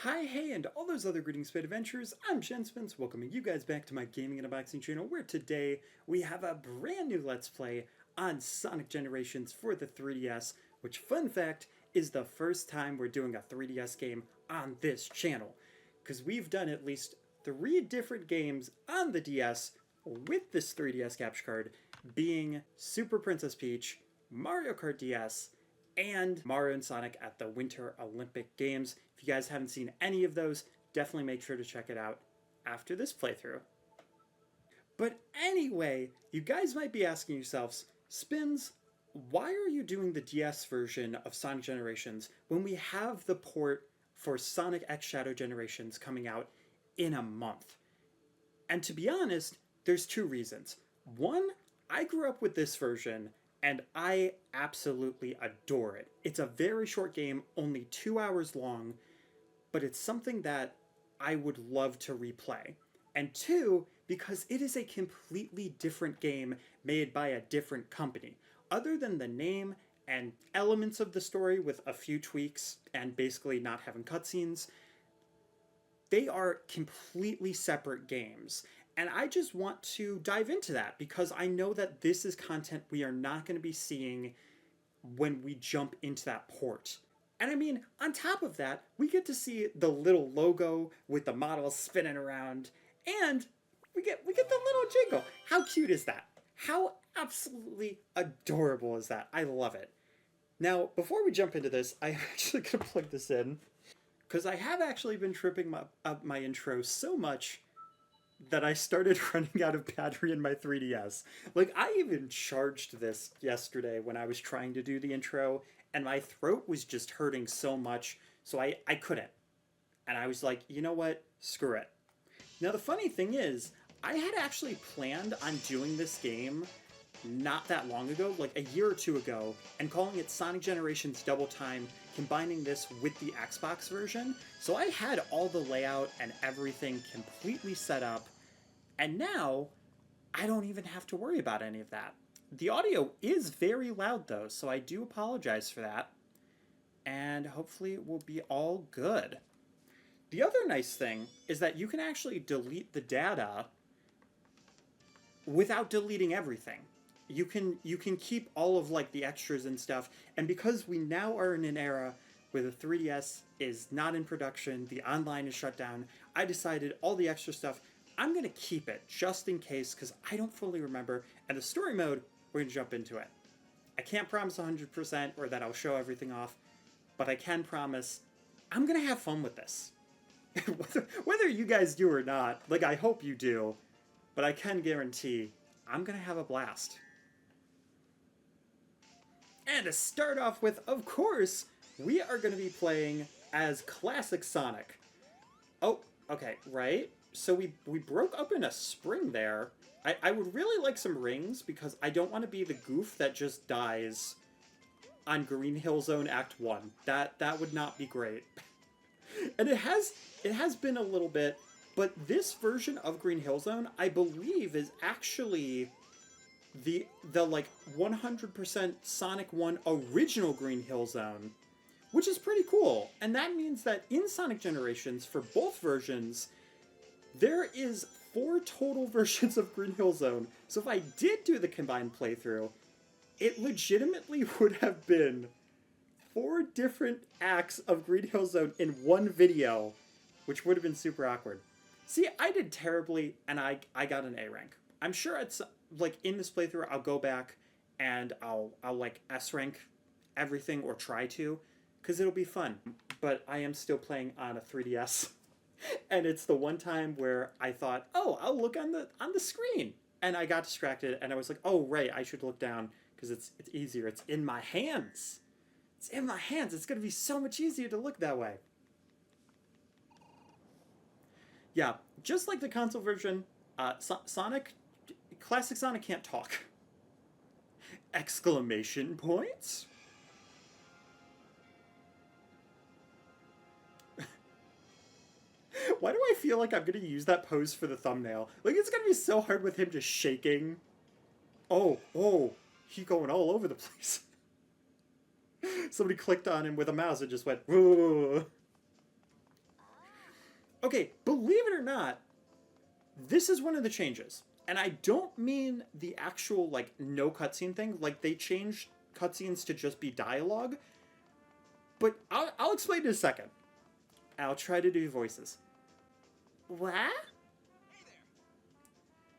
Hi, hey, and all those other greetings, Spade Adventures. I'm Jenspence, welcoming you guys back to my gaming and unboxing channel, where today we have a brand new Let's Play on Sonic Generations for the 3DS, which, fun fact, is the first time we're doing a 3DS game on this channel. Because we've done at least 3 different games on the DS with this 3DS capture card, being Super Princess Peach, Mario Kart DS, and Mario and Sonic at the Winter Olympic Games. If you guys haven't seen any of those, definitely make sure to check it out after this playthrough. But anyway, you guys might be asking yourselves, Spins, why are you doing the DS version of Sonic Generations when we have the port for Sonic X Shadow Generations coming out in a month? And to be honest, there's 2 reasons. One, I grew up with this version and I absolutely adore it. It's a very short game, only 2 hours long, but it's something that I would love to replay. And 2, because it is a completely different game made by a different company. Other than the name and elements of the story with a few tweaks and basically not having cutscenes, they are completely separate games. And I just want to dive into that because I know that this is content we are not going to be seeing when we jump into that port. And I mean, on top of that, we get to see the little logo with the models spinning around, and we get the little jingle. How cute is that? How absolutely adorable is that? I love it. Now, before we jump into this, I'm actually going to plug this in because I have actually been tripping up my intro so much that I started running out of battery in my 3DS. Like, I even charged this yesterday when I was trying to do the intro, and my throat was just hurting so much, so I couldn't. And I was like, you know what? Screw it. Now, the funny thing is, I had actually planned on doing this game not that long ago, like a year or 2 ago, and calling it Sonic Generations Double Time, combining this with the Xbox version. So I had all the layout and everything completely set up, and now I don't even have to worry about any of that. The audio is very loud though, so I do apologize for that, and hopefully it will be all good. The other nice thing is that you can actually delete the data without deleting everything. You can keep all of like the extras and stuff, and because we now are in an era where the 3DS is not in production, the online is shut down, I decided all the extra stuff, I'm going to keep it just in case because I don't fully remember, and the story mode, we're going to jump into it. I can't promise 100% or that I'll show everything off, but I can promise I'm going to have fun with this. Whether you guys do or not, like I hope you do, but I can guarantee I'm going to have a blast. And to start off with, of course, we are going to be playing as Classic Sonic. Oh, okay, right? So we broke up in a spring there. I would really like some rings because I don't want to be the goof that just dies on Green Hill Zone Act 1. That would not be great. And it has been a little bit, but this version of Green Hill Zone, I believe, is actually the like 100% Sonic 1 original Green Hill Zone, which is pretty cool. And that means that in Sonic Generations, for both versions, there is 4 total versions of Green Hill Zone. So if I did do the combined playthrough, it legitimately would have been 4 different acts of Green Hill Zone in one video, which would have been super awkward. See, I did terribly, and I got an A rank. I'm sure it's like in this playthrough I'll go back and I'll like S rank everything or try to, because it'll be fun. But I am still playing on a 3DS, and it's the one time where I thought, oh, I'll look on the screen, and I got distracted, and I was like, oh right, I should look down because it's easier. It's in my hands. It's in my hands. It's gonna be so much easier to look that way. Yeah, just like the console version, Sonic, Classic Sonic can't talk. Exclamation points? Why do I feel like I'm gonna use that pose for the thumbnail? Like, it's gonna be so hard with him just shaking. Oh, he going all over the place. Somebody clicked on him with a mouse and just went, whoa. Okay, believe it or not, this is one of the changes. And I don't mean the actual, like, no cutscene thing. Like, they changed cutscenes to just be dialogue. But I'll explain in a second. I'll try to do voices. What?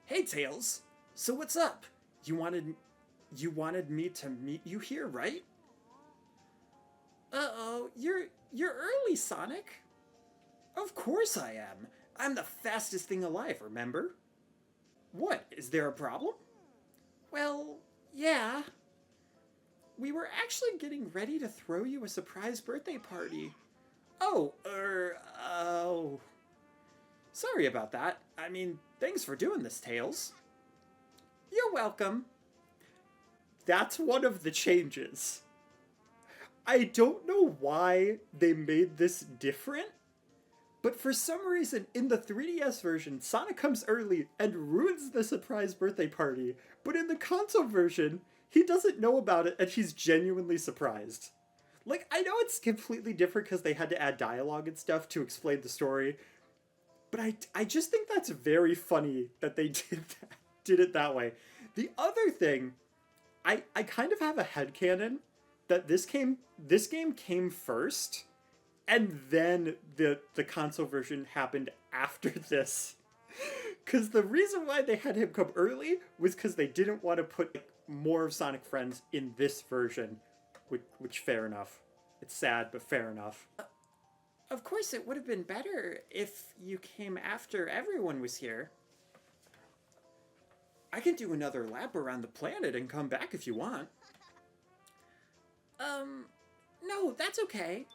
Hey, Tails. So what's up? You wanted me to meet you here, right? Uh-oh, you're early, Sonic. Of course I am. I'm the fastest thing alive, remember? What, is there a problem? Well, yeah. We were actually getting ready to throw you a surprise birthday party. Oh. Sorry about that. I mean, thanks for doing this, Tails. You're welcome. That's one of the changes. I don't know why they made this different, but for some reason in the 3DS version, Sonic comes early and ruins the surprise birthday party, but in the console version, he doesn't know about it and he's genuinely surprised. Like, I know it's completely different because they had to add dialogue and stuff to explain the story, but I just think that's very funny that they did it that way. The other thing, I kind of have a headcanon that this game came first, and then the console version happened after this. Because the reason why they had him come early was because they didn't want to put more of Sonic Friends in this version, which fair enough. It's sad, but fair enough. Of course, it would have been better if you came after everyone was here. I can do another lap around the planet and come back if you want. No, that's okay.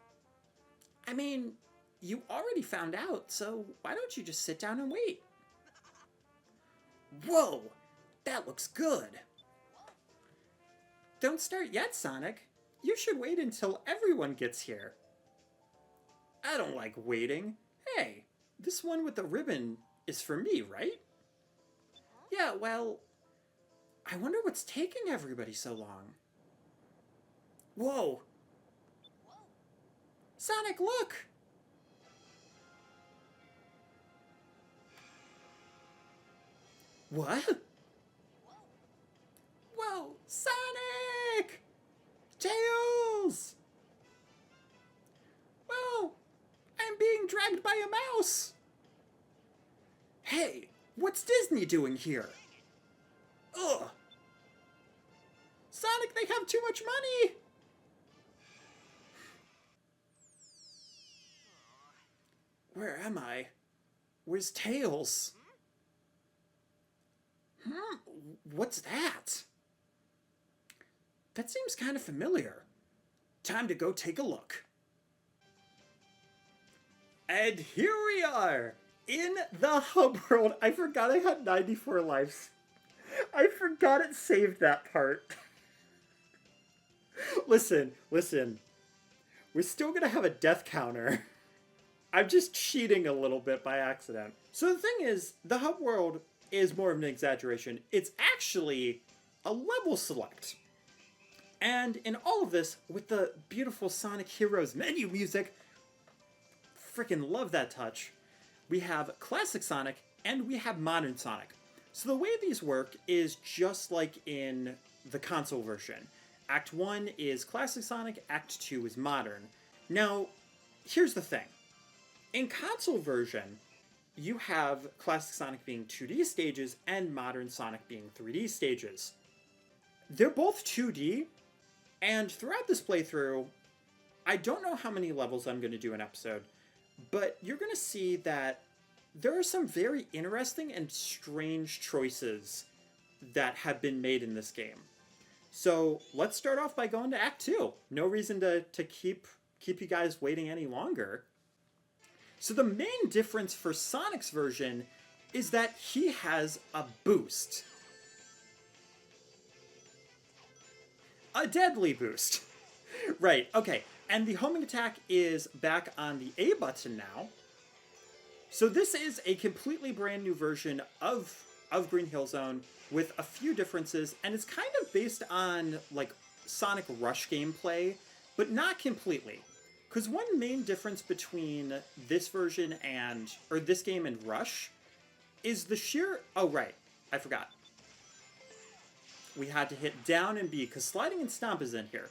I mean, you already found out, so why don't you just sit down and wait? Whoa, that looks good. Don't start yet, Sonic. You should wait until everyone gets here. I don't like waiting. Hey, this one with the ribbon is for me, right? Yeah, well, I wonder what's taking everybody so long. Whoa! Sonic, look! What? Whoa! Sonic! Tails! Whoa! I'm being dragged by a mouse! Hey, what's Disney doing here? Ugh! Sonic, they have too much money! Where am I? Where's Tails? What's that? That seems kind of familiar. Time to go take a look. And here we are! In the hub world. I forgot I had 94 lives. I forgot it saved that part. Listen. We're still gonna have a death counter. I'm just cheating a little bit by accident. So the thing is, the hub world is more of an exaggeration. It's actually a level select. And in all of this, with the beautiful Sonic Heroes menu music, freaking love that touch, we have Classic Sonic and we have Modern Sonic. So the way these work is just like in the console version. Act 1 is Classic Sonic, Act 2 is Modern. Now, here's the thing. In console version, you have Classic Sonic being 2D stages and Modern Sonic being 3D stages. They're both 2D, and throughout this playthrough, I don't know how many levels I'm going to do an episode, but you're going to see that there are some very interesting and strange choices that have been made in this game. So let's start off by going to Act 2. No reason to keep you guys waiting any longer. So the main difference for Sonic's version is that he has a boost. A deadly boost. Right, okay. And the homing attack is back on the A button now. So this is a completely brand new version of Green Hill Zone with a few differences, and it's kind of based on like Sonic Rush gameplay, but not completely. Because one main difference between this version and, or this game and Rush, is the sheer, oh right, I forgot. We had to hit down and B, because sliding and stomp is in here.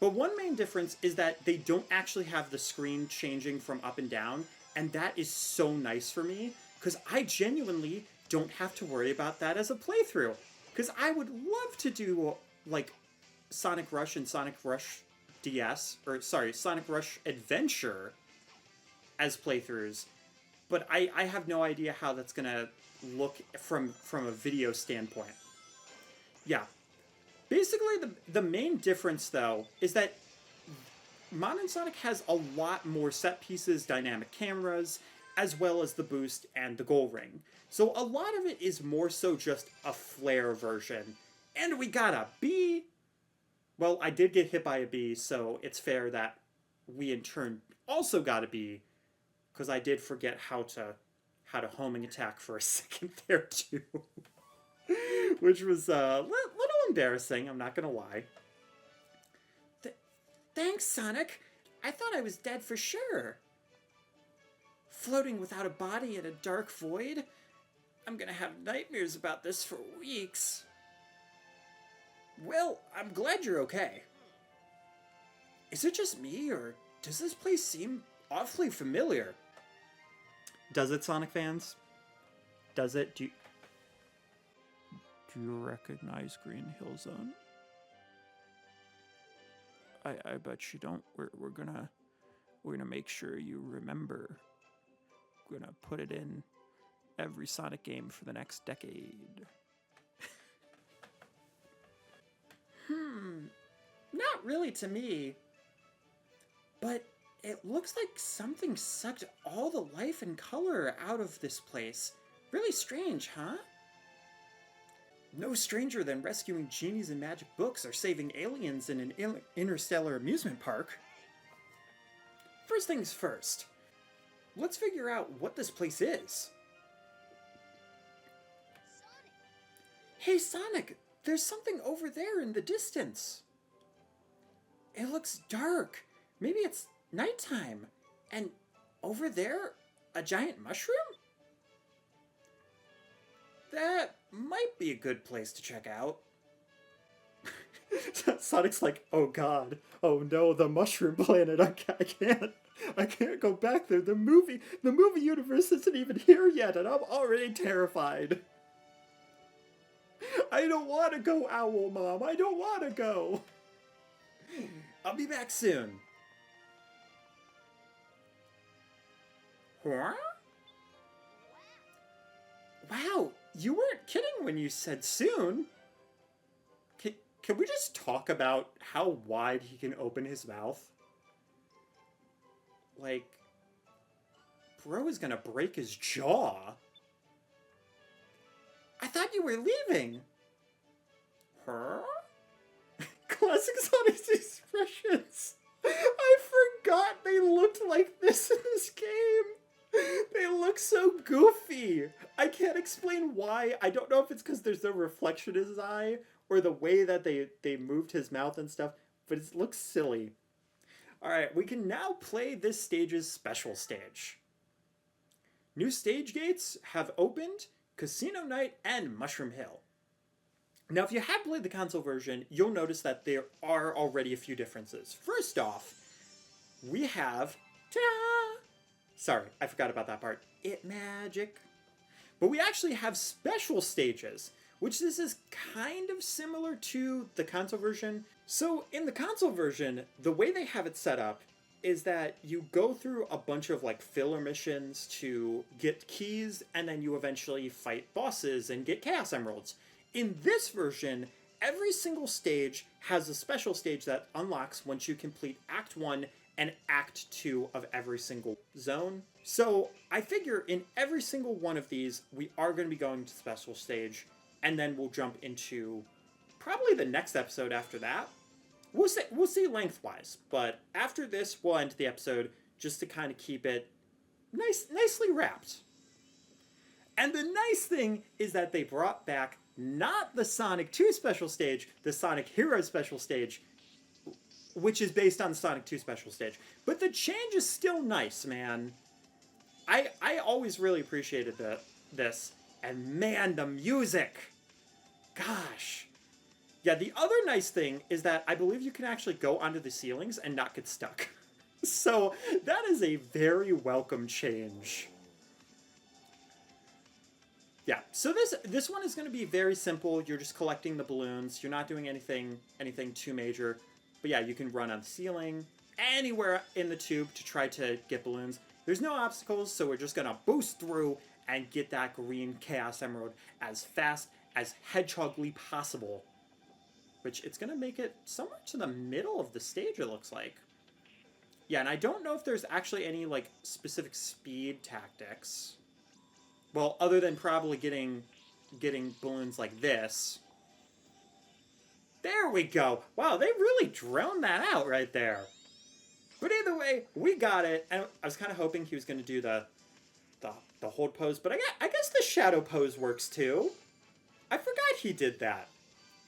But one main difference is that they don't actually have the screen changing from up and down, and that is so nice for me, because I genuinely don't have to worry about that as a playthrough. Because I would love to do, like, Sonic Rush and Sonic Rush DS, or sorry, Sonic Rush Adventure as playthroughs, but I have no idea how that's gonna look from a video standpoint. Yeah. Basically, the main difference, though, is that Modern Sonic has a lot more set pieces, dynamic cameras, as well as the boost and the goal ring. So a lot of it is more so just a flare version. And we got a B. Well, I did get hit by a bee, so it's fair that we in turn also got a bee, because I did forget how to homing attack for a second there too, which was a little embarrassing. I'm not gonna lie. Thanks, Sonic. I thought I was dead for sure. Floating without a body in a dark void. I'm gonna have nightmares about this for weeks. Well, I'm glad you're okay. Is it just me, or does this place seem awfully familiar? Does it, Sonic fans? Does it? Do you recognize Green Hill Zone? I bet you don't. We're gonna make sure you remember. We're gonna put it in every Sonic game for the next decade. Not really to me. But it looks like something sucked all the life and color out of this place. Really strange, huh? No stranger than rescuing genies in magic books or saving aliens in an interstellar amusement park. First things first. Let's figure out what this place is. Sonic. Hey, Sonic! There's something over there in the distance. It looks dark. Maybe it's nighttime. And over there, a giant mushroom? That might be a good place to check out. Sonic's like, oh god, oh no, the mushroom planet, I can't go back there. The movie universe isn't even here yet, and I'm already terrified. I don't want to go, Owl Mom. I don't want to go. I'll be back soon. Huh? Wow, you weren't kidding when you said soon. Can we just talk about how wide he can open his mouth? Like, bro is gonna break his jaw. I thought you were leaving. Huh? Classic Sonic's expressions. I forgot they looked like this in this game. They look so goofy. I can't explain why. I don't know if it's because there's no reflection in his eye or the way that they moved his mouth and stuff, but it looks silly. Alright, we can now play this stage's special stage. New stage gates have opened, Casino Night and Mushroom Hill. Now, if you have played the console version, you'll notice that there are already a few differences. First off, we have... Ta-da! Sorry, I forgot about that part. It magic. But we actually have special stages, which this is kind of similar to the console version. So in the console version, the way they have it set up is that you go through a bunch of like filler missions to get keys, and then you eventually fight bosses and get Chaos Emeralds. In this version, every single stage has a special stage that unlocks once you complete Act 1 and Act 2 of every single zone. So I figure in every single one of these, we are going to be going to the special stage, and then we'll jump into probably the next episode after that. We'll see lengthwise, but after this, we'll end the episode just to kind of keep it nicely wrapped. And the nice thing is that they brought back not the Sonic 2 special stage, the Sonic Heroes special stage. which is based on the Sonic 2 special stage. But the change is still nice, man. I always really appreciated this. And man, the music! Gosh. Yeah, the other nice thing is that I believe you can actually go onto the ceilings and not get stuck. So that is a very welcome change. Yeah, so this one is going to be very simple. You're just collecting the balloons. You're not doing anything too major. But yeah, you can run on the ceiling, anywhere in the tube to try to get balloons. There's no obstacles, so we're just going to boost through and get that green Chaos Emerald as fast as hedgehogly possible. Which it's going to make it somewhere to the middle of the stage, it looks like. Yeah, and I don't know if there's actually any, like, specific speed tactics. Well, other than probably getting balloons like this. There we go. Wow, they really droned that out right there. But either way, we got it. And I was kind of hoping he was going to do the hold pose, but I guess the shadow pose works too. I forgot he did that.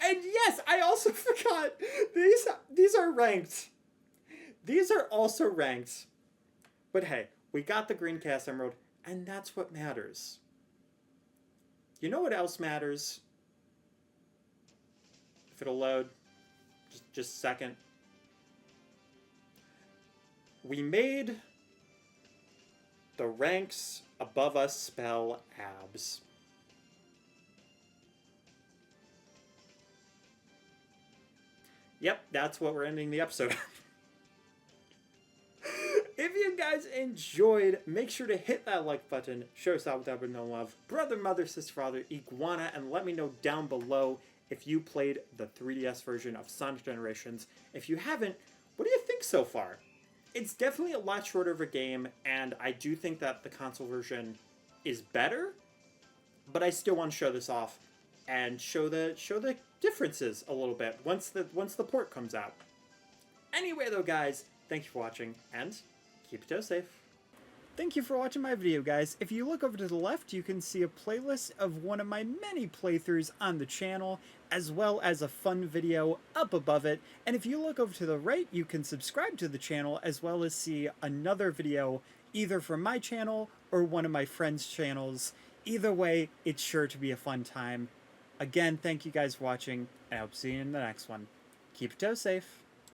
And yes, I also forgot these are ranked. These are also ranked. But hey, we got the green Chaos Emerald, and that's what matters. You know what else matters? If it'll load, just a second. We made the ranks above us spell abs. Yep, that's what we're ending the episode on. If you guys enjoyed, make sure to hit that like button, show us out with no love, brother, mother, sister, father, iguana, and let me know down below if you played the 3DS version of Sonic Generations. If you haven't, what do you think so far? It's definitely a lot shorter of a game, and I do think that the console version is better, but I still want to show this off and show the differences a little bit once the port comes out. Anyway though, guys, thank you for watching, and keep your toes safe. Thank you for watching my video, guys. If you look over to the left, you can see a playlist of one of my many playthroughs on the channel, as well as a fun video up above it. And if you look over to the right, you can subscribe to the channel, as well as see another video, either from my channel or one of my friends' channels. Either way, it's sure to be a fun time. Again, thank you guys for watching, and I hope to see you in the next one. Keep your toes safe.